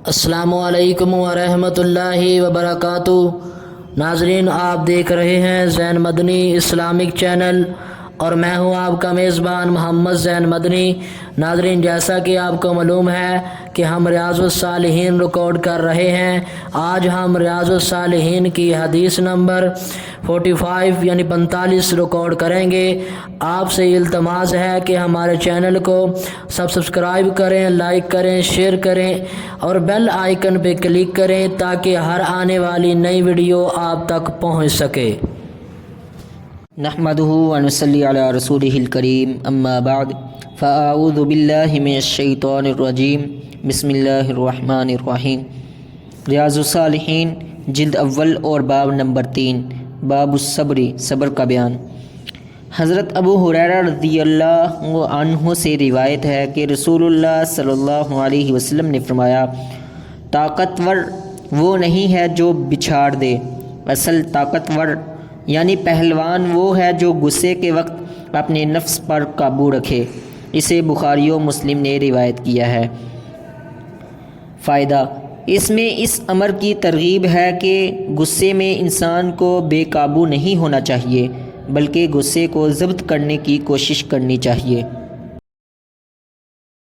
السلام علیکم ورحمۃ اللہ وبرکاتہ۔ ناظرین، آپ دیکھ رہے ہیں زین مدنی اسلامک چینل اور میں ہوں آپ کا میزبان محمد زین مدنی۔ ناظرین، جیسا کہ آپ کو معلوم ہے کہ ہم ریاض الصالحین ریکارڈ کر رہے ہیں۔ آج ہم ریاض الصالحین کی حدیث نمبر 45 یعنی 45 ریکارڈ کریں گے۔ آپ سے التماس ہے کہ ہمارے چینل کو سبسکرائب کریں، لائک کریں، شیئر کریں اور بیل آئیکن پہ کلک کریں تاکہ ہر آنے والی نئی ویڈیو آپ تک پہنچ سکے۔ نحمدہ ونصلی علی رسولہ الکریم، اما بعد فاعوذ باللہ من الشیطان الرجیم، بسم اللہ الرحمن الرحیم۔ ریاض الصالحین جلد اول اور باب نمبر 3، باب الصبر، صبر کا بیان۔ حضرت ابو ہریرہ رضی اللہ عنہ سے روایت ہے کہ رسول اللہ صلی اللہ علیہ وسلم نے فرمایا، طاقتور وہ نہیں ہے جو بچھاڑ دے، اصل طاقتور یعنی پہلوان وہ ہے جو غصے کے وقت اپنے نفس پر قابو رکھے۔ اسے بخاری و مسلم نے روایت کیا ہے۔ فائدہ، اس میں اس امر کی ترغیب ہے کہ غصے میں انسان کو بے قابو نہیں ہونا چاہیے بلکہ غصے کو ضبط کرنے کی کوشش کرنی چاہیے۔